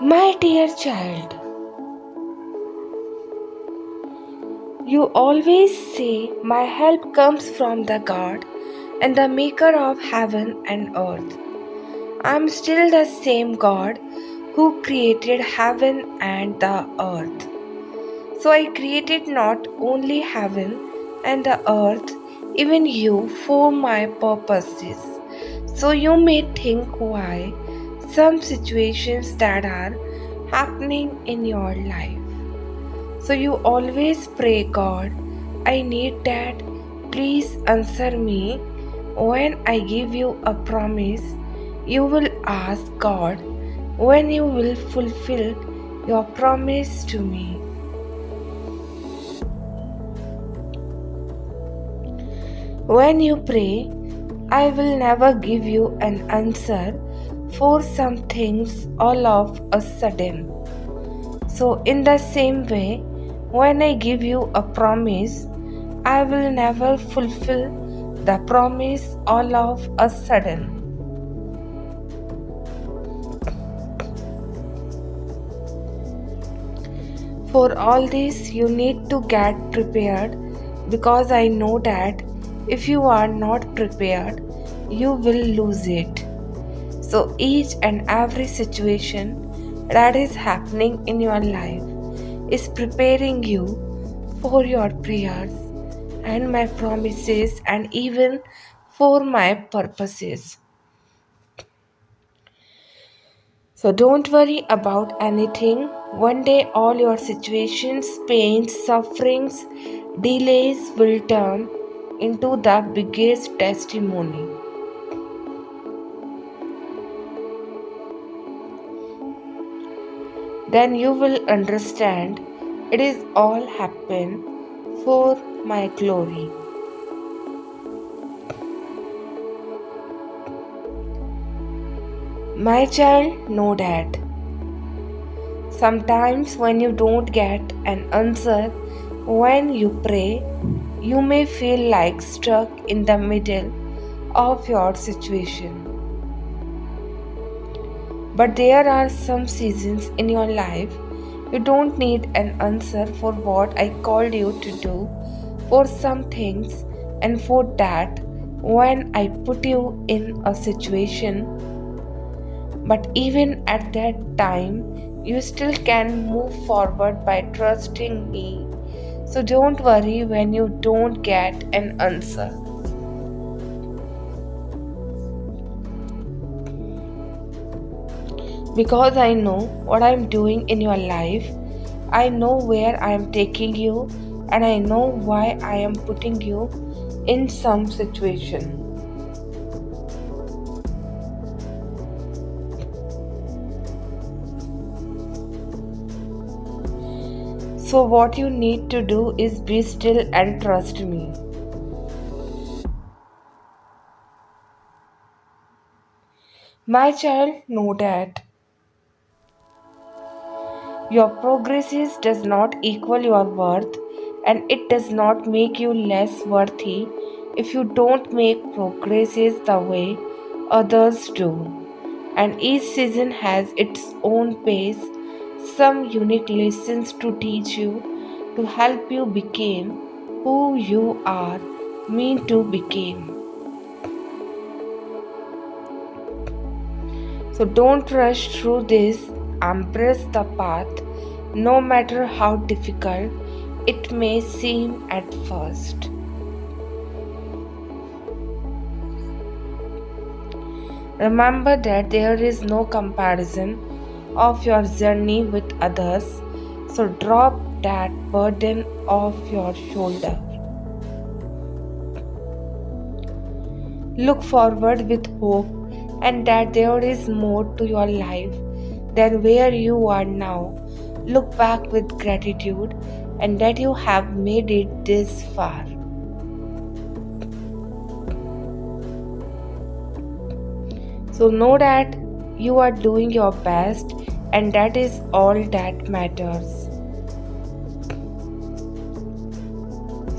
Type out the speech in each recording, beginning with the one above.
My dear child, you always say my help comes from the God and the maker of heaven and earth. I am still the same God who created heaven and the earth. So I created not only heaven and the earth, even you for my purposes. So you may think why some situations that are happening in your life. So you always pray, God, I need that. Please answer me. When I give you a promise, you will ask God when you will fulfill your promise to me. When you pray, I will never give you an answer for some things all of a sudden. So, in the same way, when I give you a promise, I will never fulfill the promise all of a sudden. For all this, you need to get prepared because I know that if you are not prepared, you will lose it. So, each and every situation that is happening in your life is preparing you for your prayers and my promises and even for my purposes. So don't worry about anything. One day all your situations, pains, sufferings, delays will turn into the biggest testimony. Then you will understand it is all happened for my glory. My child, know that. Sometimes when you don't get an answer when you pray, you may feel like stuck in the middle of your situation. But there are some seasons in your life you don't need an answer for what I called you to do for some things, and for that, when I put you in a situation, but even at that time, you still can move forward by trusting me. So don't worry when you don't get an answer. Because I know what I am doing in your life, I know where I am taking you, and I know why I am putting you in some situation. So, what you need to do is be still and trust me. My child, know that your progress does not equal your worth, and it does not make you less worthy if you don't make progresses the way others do. And each season has its own pace, some unique lessons to teach you, to help you become who you are meant to become. So don't rush through this, embrace the path, no matter how difficult it may seem at first. Remember that there is no comparison of your journey with others, so drop that burden off your shoulder. Look forward with hope and that there is more to your life than where you are now. Look back with gratitude and that you have made it this far. So know that you are doing your best and that is all that matters.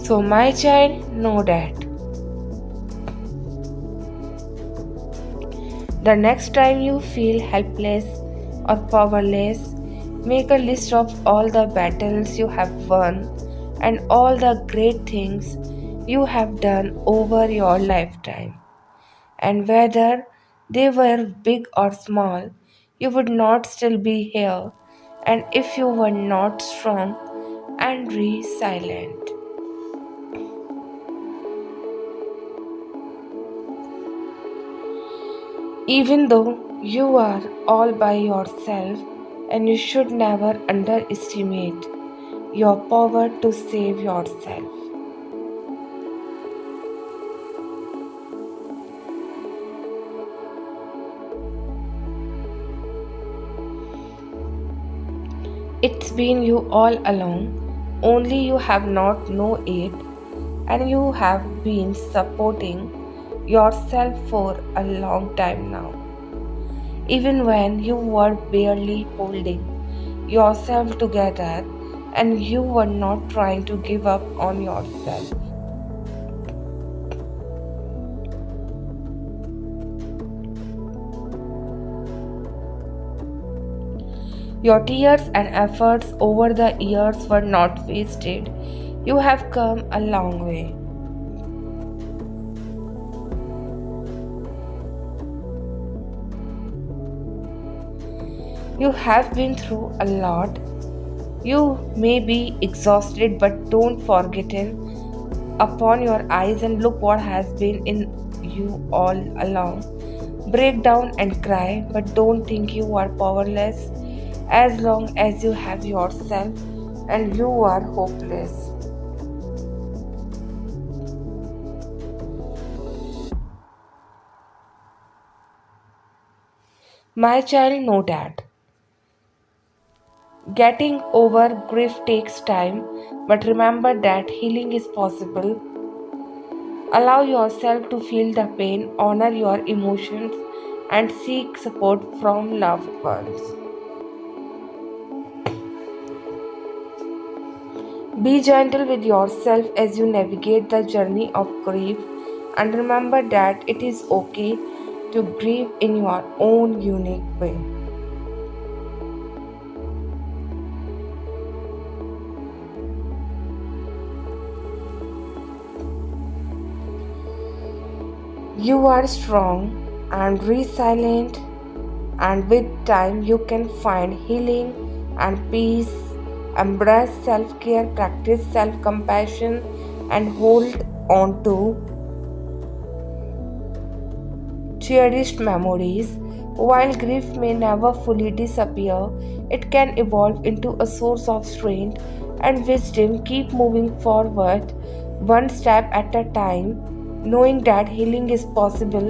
So my child, know that. The next time you feel helpless or powerless. Make a list of all the battles you have won and all the great things you have done over your lifetime. And whether they were big or small, you would not still be here, and if you were not strong and resilient. Even though you are all by yourself, and you should never underestimate your power to save yourself. It's been you all along, only you have not known it, and you have been supporting yourself for a long time now. Even when you were barely holding yourself together and you were not trying to give up on yourself. Your tears and efforts over the years were not wasted. You have come a long way. You have been through a lot. You may be exhausted, but don't forget it upon your eyes and look what has been in you all along. Break down and cry, but don't think you are powerless as long as you have yourself and you are hopeless. My child, know that. Getting over grief takes time, but remember that healing is possible. Allow yourself to feel the pain, honor your emotions, and seek support from loved ones. Be gentle with yourself as you navigate the journey of grief, and remember that it is okay to grieve in your own unique way. You are strong and resilient, and with time, you can find healing and peace. Embrace self care, practice self compassion, and hold on to cherished memories. While grief may never fully disappear, it can evolve into a source of strength and wisdom. Keep moving forward, one step at a time, knowing that healing is possible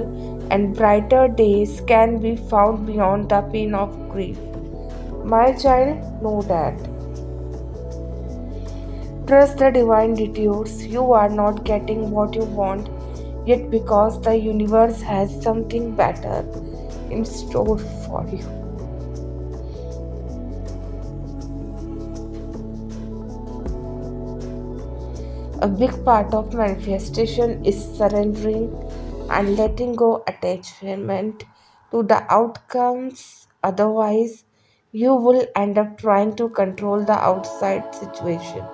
and brighter days can be found beyond the pain of grief. My child, know that. Trust the divine detours. You are not getting what you want yet because the universe has something better in store for you. A big part of manifestation is surrendering and letting go attachment to the outcomes. Otherwise, you will end up trying to control the outside situation.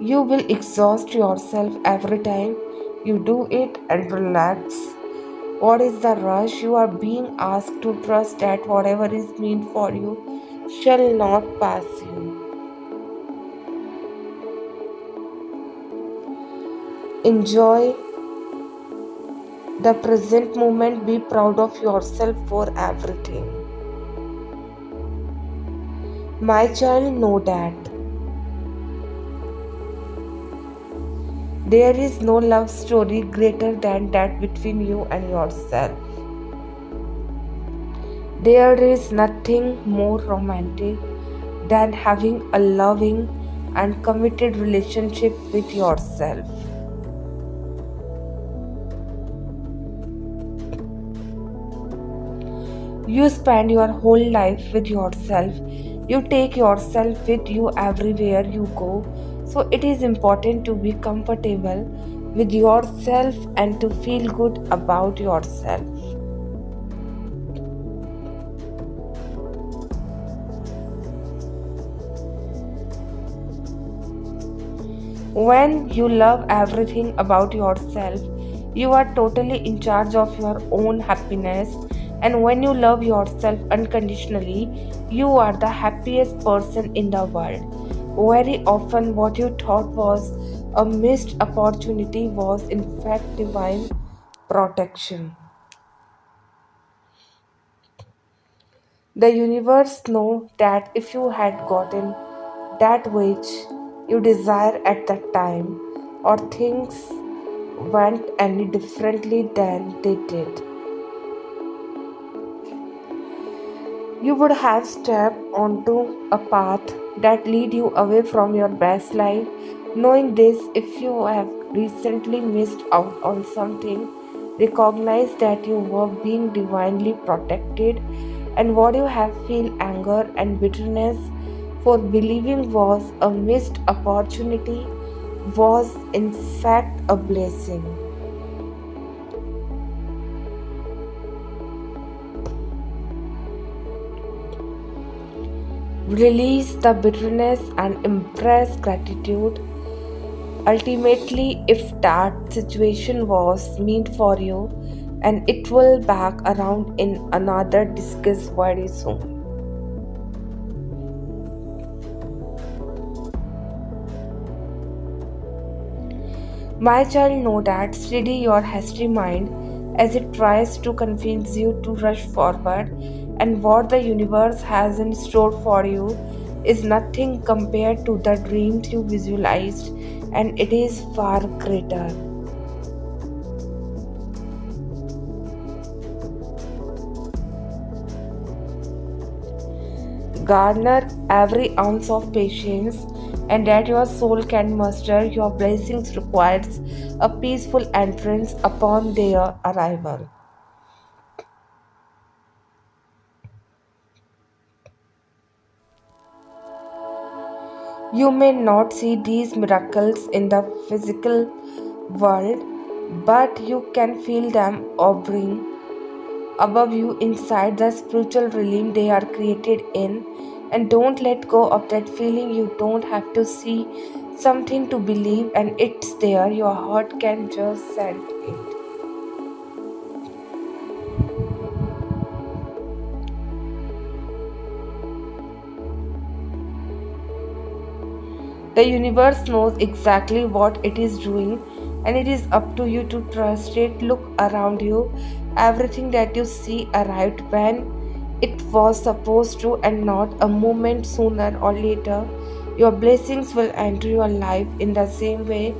You will exhaust yourself every time you do it and relax. What is the rush? You are being asked to trust that whatever is meant for you shall not pass you. Enjoy the present moment. Be proud of yourself for everything. My child, know that. There is no love story greater than that between you and yourself. There is nothing more romantic than having a loving and committed relationship with yourself. You spend your whole life with yourself. You take yourself with you everywhere you go. So it is important to be comfortable with yourself and to feel good about yourself. When you love everything about yourself, you are totally in charge of your own happiness. And when you love yourself unconditionally, you are the happiest person in the world. Very often, what you thought was a missed opportunity was in fact divine protection. The universe know that if you had gotten that which you desire at that time, or things went any differently than they did, you would have stepped onto a path that lead you away from your best life. Knowing this, if you have recently missed out on something, recognize that you were being divinely protected, and what you have feel anger and bitterness for believing was a missed opportunity was in fact a blessing. Release the bitterness and embrace gratitude. Ultimately, if that situation was meant for you, and it will back around in another discuss very soon. My child, know that steady your hasty mind as it tries to convince you to rush forward, and what the universe has in store for you is nothing compared to the dreams you visualized, and it is far greater. Garner every ounce of patience, and that your soul can muster your blessings requires a peaceful entrance upon their arrival. You may not see these miracles in the physical world, but you can feel them hovering above you inside the spiritual realm they are created in. And don't let go of that feeling. You don't have to see something to believe, and it's there. Your heart can just sense it. The universe knows exactly what it is doing, and it is up to you to trust it. Look around you. Everything that you see arrived when it was supposed to, and not a moment sooner or later. Your blessings will enter your life in the same way.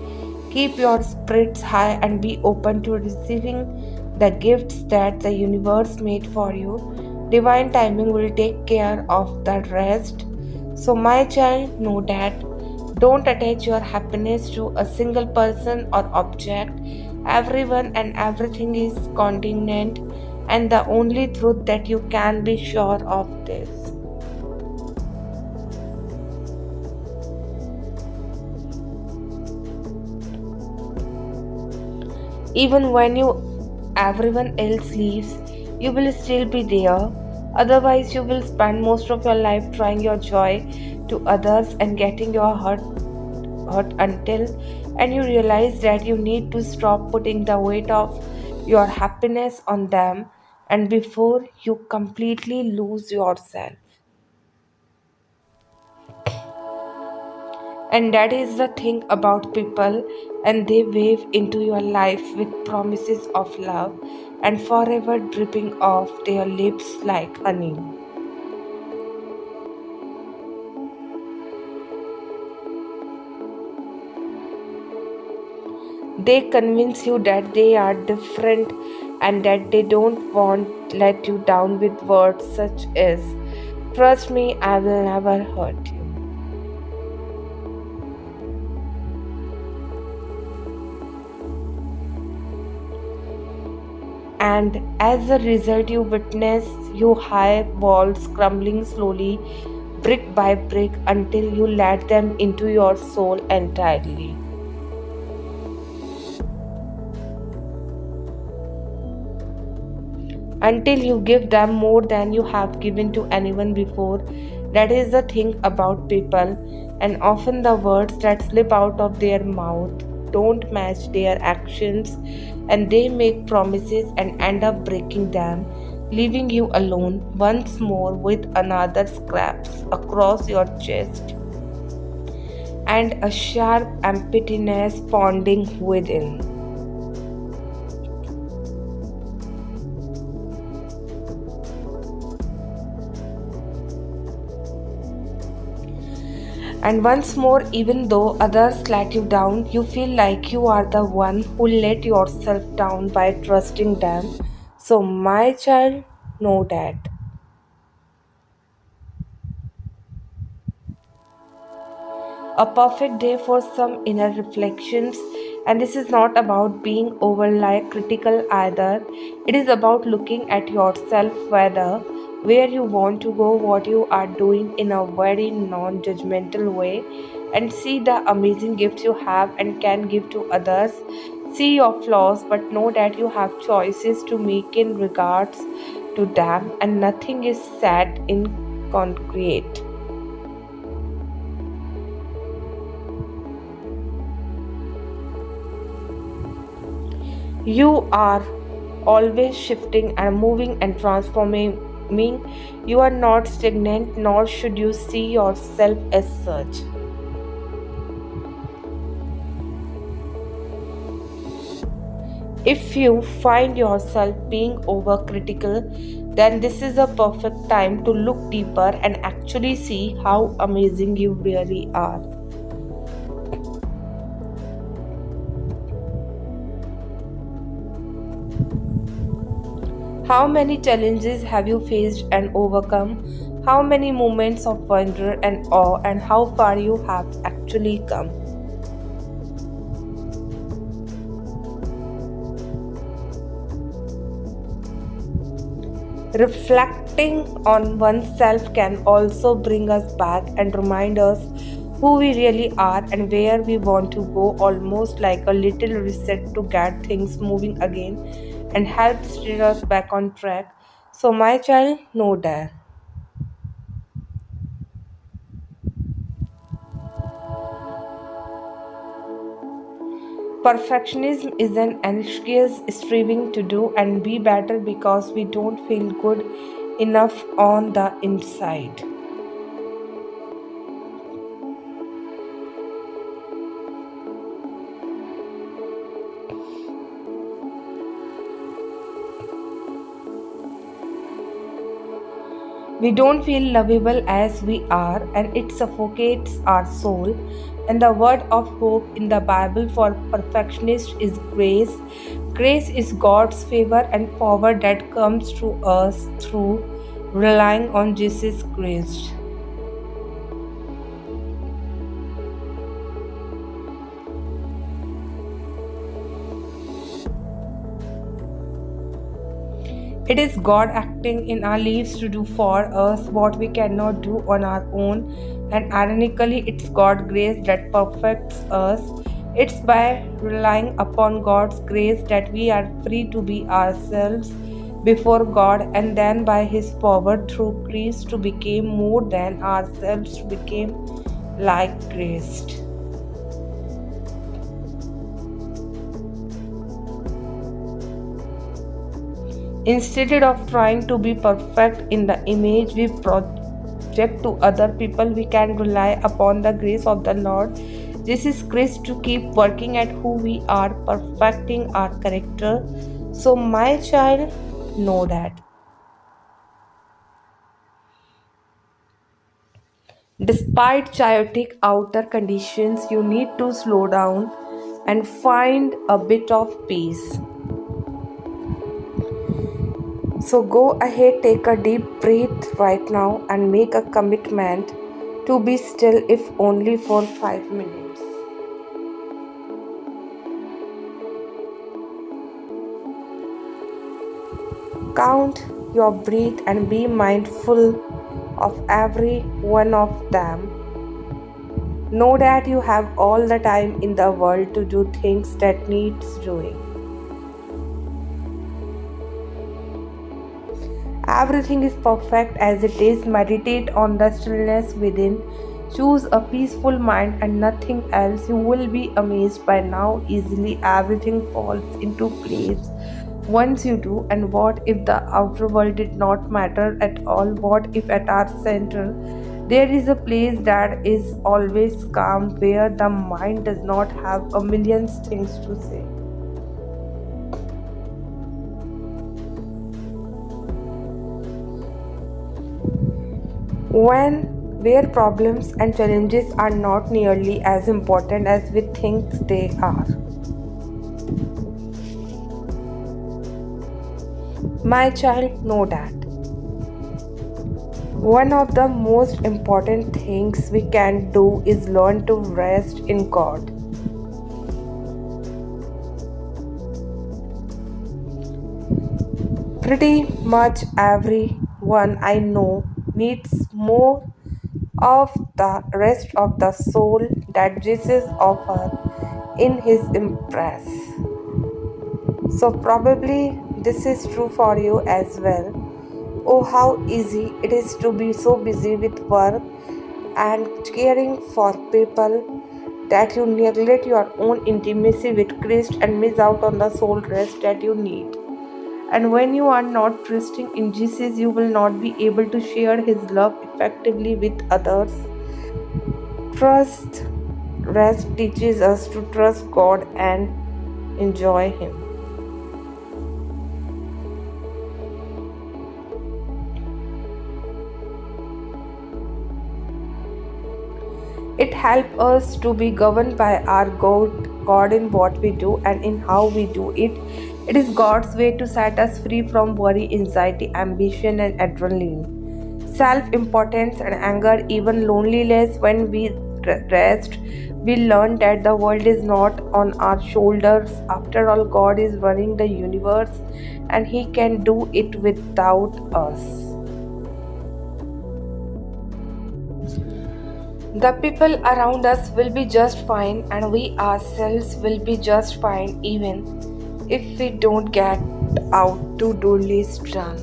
Keep your spirits high and be open to receiving the gifts that the universe made for you. Divine timing will take care of the rest. So, my child, know that. Don't attach your happiness to a single person or object. Everyone and everything is contingent, and the only truth that you can be sure of this. Even when you everyone else leaves, you will still be there. Otherwise, you will spend most of your life trying your joy to others and getting your hurt until and you realize that you need to stop putting the weight of your happiness on them, and before you completely lose yourself. And that is the thing about people, and they wave into your life with promises of love and forever dripping off their lips like honey. They convince you that they are different and that they don't want let you down with words such as trust me, I will never hurt you. And as a result, you witness your high walls crumbling slowly, brick by brick, until you let them into your soul entirely. Until you give them more than you have given to anyone before. That is the thing about people, and often the words that slip out of their mouth don't match their actions, and they make promises and end up breaking them, leaving you alone once more with another scraps across your chest and a sharp emptiness pounding within. And once more, even though others let you down, you feel like you are the one who let yourself down by trusting them. So, my child, know that. A perfect day for some inner reflections. And this is not about being overly critical either. It is about looking at yourself, whether where you want to go, what you are doing in a very non judgmental way, and see the amazing gifts you have and can give to others. See your flaws, but know that you have choices to make in regards to them, and nothing is set in concrete. You are always shifting and moving and transforming. You are not stagnant, nor should you see yourself as such. If you find yourself being overcritical, then this is a perfect time to look deeper and actually see how amazing you really are. How many challenges have you faced and overcome? How many moments of wonder and awe, and how far you have actually come? Reflecting on oneself can also bring us back and remind us who we really are and where we want to go, almost like a little reset to get things moving again and help steer us back on track. So, my child, know that. Perfectionism is an anxious striving to do and be better because we don't feel good enough on the inside. We don't feel lovable as we are, and it suffocates our soul. And the word of hope in the Bible for perfectionists is grace. Grace is God's favor and power that comes to us through relying on Jesus Christ. It is God acting in our lives to do for us what we cannot do on our own, and ironically, it's God's grace that perfects us. It's by relying upon God's grace that we are free to be ourselves before God, and then by His power through Christ to become more than ourselves, to become like Christ. Instead of trying to be perfect in the image we project to other people, we can rely upon the grace of the Lord. This is grace to keep working at who we are, perfecting our character. So, my child, know that. Despite chaotic outer conditions, you need to slow down and find a bit of peace. So go ahead, take a deep breath right now and make a commitment to be still, if only for 5 minutes. Count your breath and be mindful of every one of them. Know that you have all the time in the world to do things that needs doing. Everything is perfect as it is. Meditate on the stillness within. Choose a peaceful mind and nothing else. You will be amazed by how easily everything falls into place once you do. And what if the outer world did not matter at all? What if at our center there is a place that is always calm, where the mind does not have a million things to say? When where problems and challenges are not nearly as important as we think they are. My child, know that one of the most important things we can do is learn to rest in God. Pretty much everyone I know needs more of the rest of the soul that Jesus offers in his embrace. So, probably this is true for you as well. Oh, how easy it is to be so busy with work and caring for people that you neglect your own intimacy with Christ and miss out on the soul rest that you need. And when you are not trusting in Jesus, you will not be able to share his love effectively with others. Trust rest teaches us to trust God and enjoy him. It helps us to be governed by our God in what we do and in how we do it. It is God's way to set us free from worry, anxiety, ambition, and adrenaline, self importance, and anger, even loneliness. When we rest, we learn that the world is not on our shoulders. After all, God is running the universe and He can do it without us. The people around us will be just fine, and we ourselves will be just fine, even if we don't get out to do list run.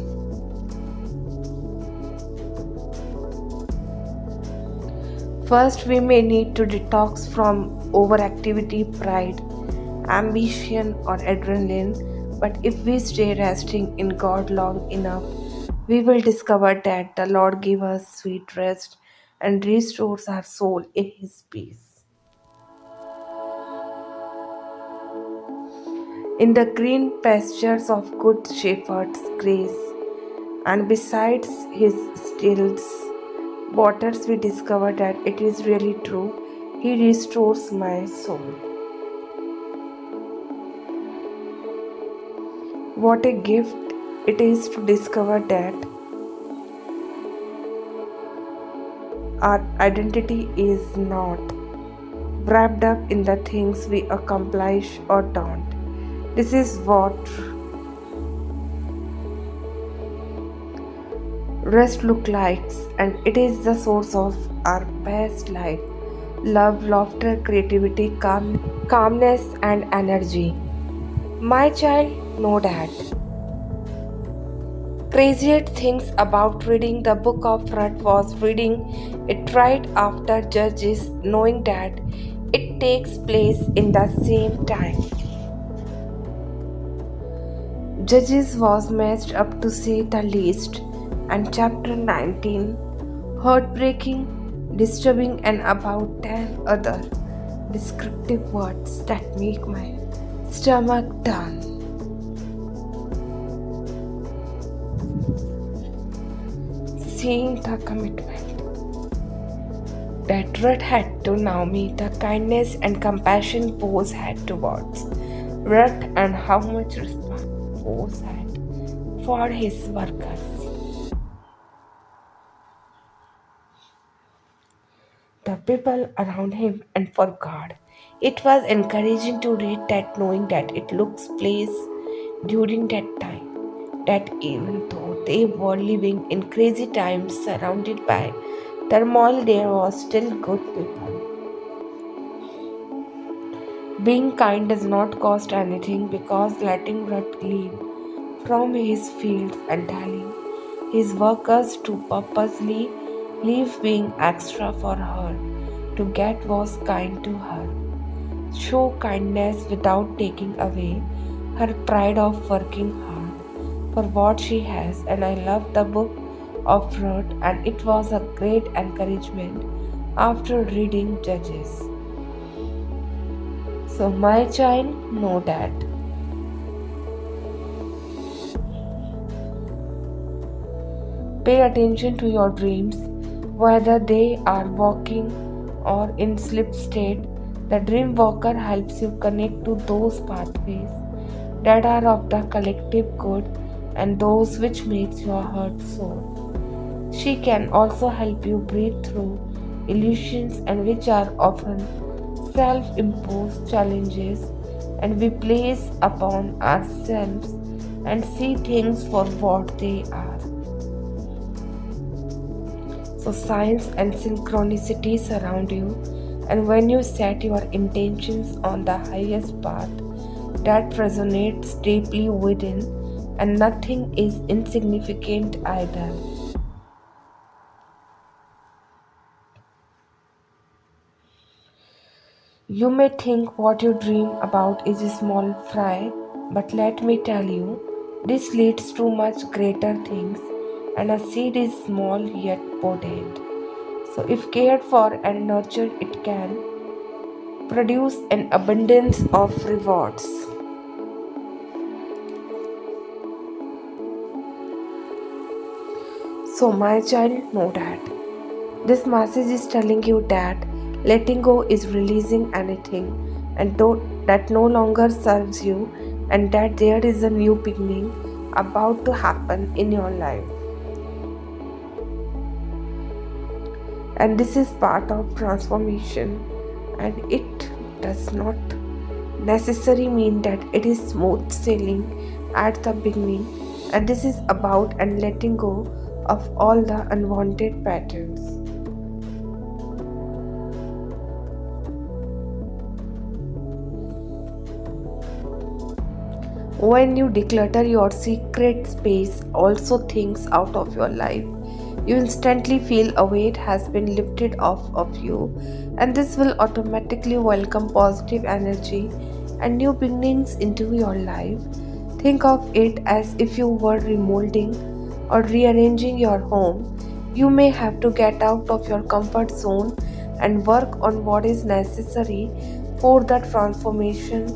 First, we may need to detox from overactivity, pride, ambition, or adrenaline. But if we stay resting in God long enough, we will discover that the Lord gives us sweet rest and restores our soul in His peace. In the green pastures of Good Shepherd's grace, and besides His stills waters, we discover that it is really true. He restores my soul. What a gift it is to discover that our identity is not wrapped up in the things we accomplish or don't. This is what rest looks like, and it is the source of our best life. Love, laughter, creativity, calmness, and energy. My child, know that. Craziest things about reading the book of Ruth was reading it right after Judges, knowing that it takes place in the same time. Judges was messed up to say the least, and chapter 19 heartbreaking, disturbing, and about 10 other descriptive words that make my stomach turn. Seeing the commitment that Ruth had to Naomi, the kindness and compassion Boaz had towards Ruth, and how much respect Boaz had for his workers. The people around him, and for God. It was encouraging to read that, knowing that it looks place during that time, that even though they were living in crazy times surrounded by turmoil, there was still good people. Being kind does not cost anything, because letting Ruth leave from his fields and telling his workers to purposely leave being extra for her, to get was kind to her. Show kindness without taking away her pride of working hard for what she has. And I love the book of Ruth, and it was a great encouragement after reading Judges. So, my child, know that. Pay attention to your dreams, whether they are walking or in sleep state. The dream walker helps you connect to those pathways that are of the collective good and those which makes your heart soar. She can also help you breathe through illusions and which are often self-imposed challenges and we place upon ourselves and see things for what they are. So, signs and synchronicity surround you, and when you set your intentions on the highest path, that resonates deeply within, and nothing is insignificant either. You may think what you dream about is a small fry, but let me tell you, this leads to much greater things, and a seed is small yet potent. So, if cared for and nurtured, it can produce an abundance of rewards. So, my child, know that. This message is telling you that letting go is releasing anything and that no longer serves you, and that there is a new beginning about to happen in your life. And this is part of transformation, and it does not necessarily mean that it is smooth sailing at the beginning, and this is about and letting go of all the unwanted patterns. When you declutter your secret space, also things out of your life, you instantly feel a weight has been lifted off of you, and this will automatically welcome positive energy and new beginnings into your life. Think of it as if you were remolding or rearranging your home. You may have to get out of your comfort zone and work on what is necessary for that transformation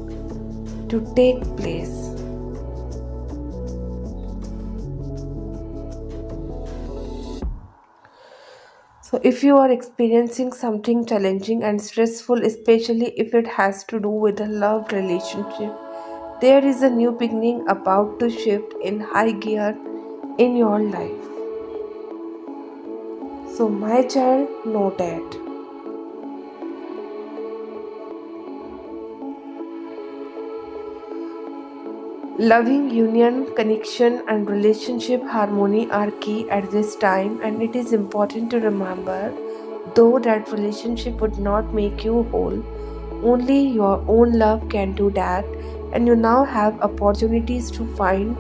to take place. So, if you are experiencing something challenging and stressful, especially if it has to do with a love relationship, there is a new beginning about to shift in high gear in your life. So, my child, know that. Loving union, connection, and relationship harmony are key at this time, and it is important to remember, though, that relationship would not make you whole. Only your own love can do that, and you now have opportunities to find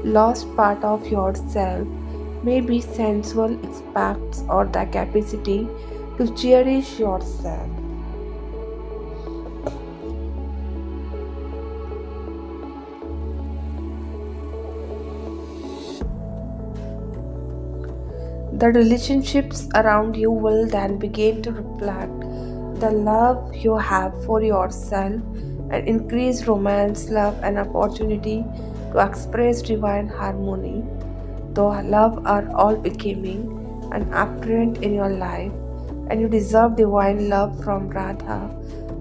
lost part of yourself, maybe sensual aspects or the capacity to cherish yourself. The relationships around you will then begin to reflect the love you have for yourself and increase romance, love, and opportunity to express divine harmony. Though love are all becoming and apparent in your life, and you deserve divine love from Radha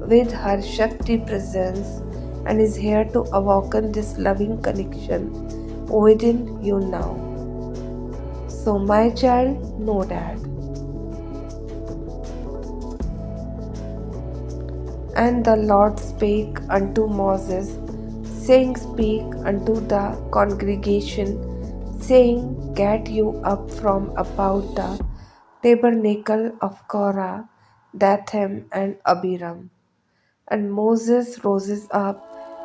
with her Shakti presence and is here to awaken this loving connection within you now. So, my child, know that. And the Lord spake unto Moses, saying, Speak unto the congregation, saying, Get you up from about the tabernacle of Korah, Dathan, and Abiram. And Moses rose up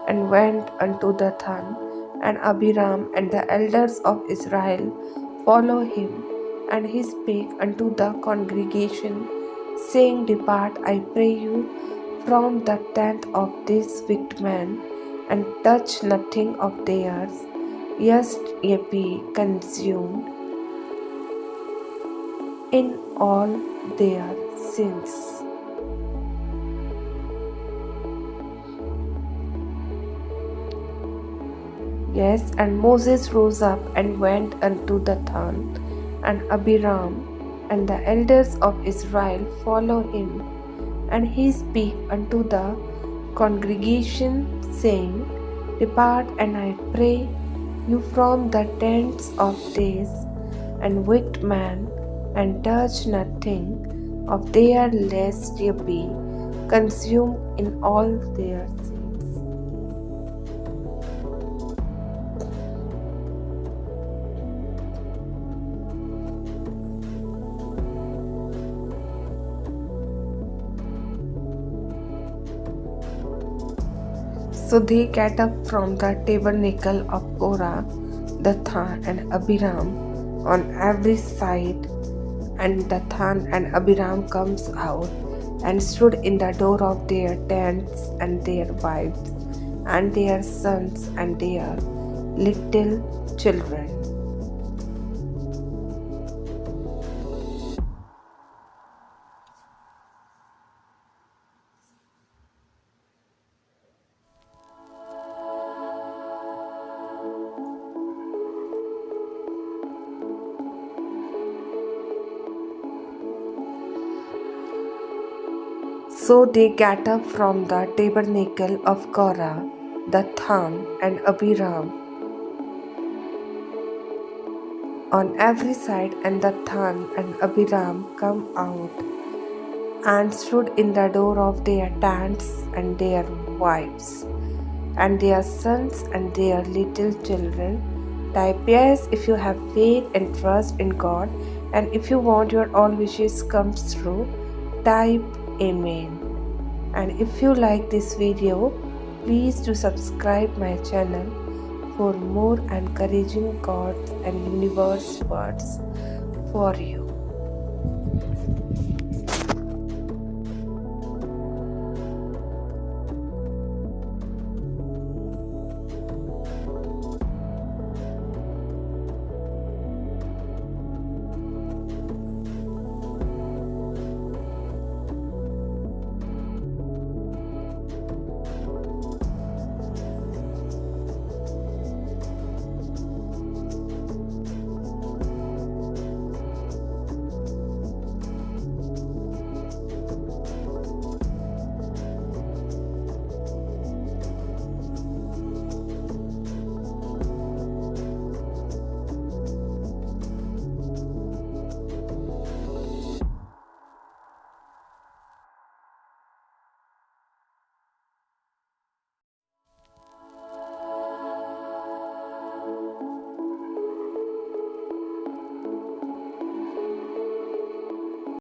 and went unto Dathan and Abiram and the elders of Israel follow him. And he spake unto the congregation, saying, Depart, I pray you, from the tent of this wicked man, and touch nothing of theirs, lest ye be consumed in all their sins. Yes, and Moses rose up and went unto Dathan, and Abiram, and the elders of Israel follow him. And he spake unto the congregation, saying, Depart, and I pray you, from the tents of this and wicked man, and touch nothing of their, lest ye be consumed in all their sins. So they get up from the tabernacle of Korah, Dathan, and Abiram on every side. And Dathan and Abiram comes out and stood in the door of their tents, and their wives, and their sons, and their little children. So they gat up from the tabernacle of Korah, Dathan, and Abiram on every side, and Dathan and Abiram come out and stood in the door of their tents, and their wives, and their sons, and their little children. Type yes if you have faith and trust in God, and if you want your all wishes comes true, type Amen. And if you like this video, please do subscribe my channel for more encouraging God and universe words for you.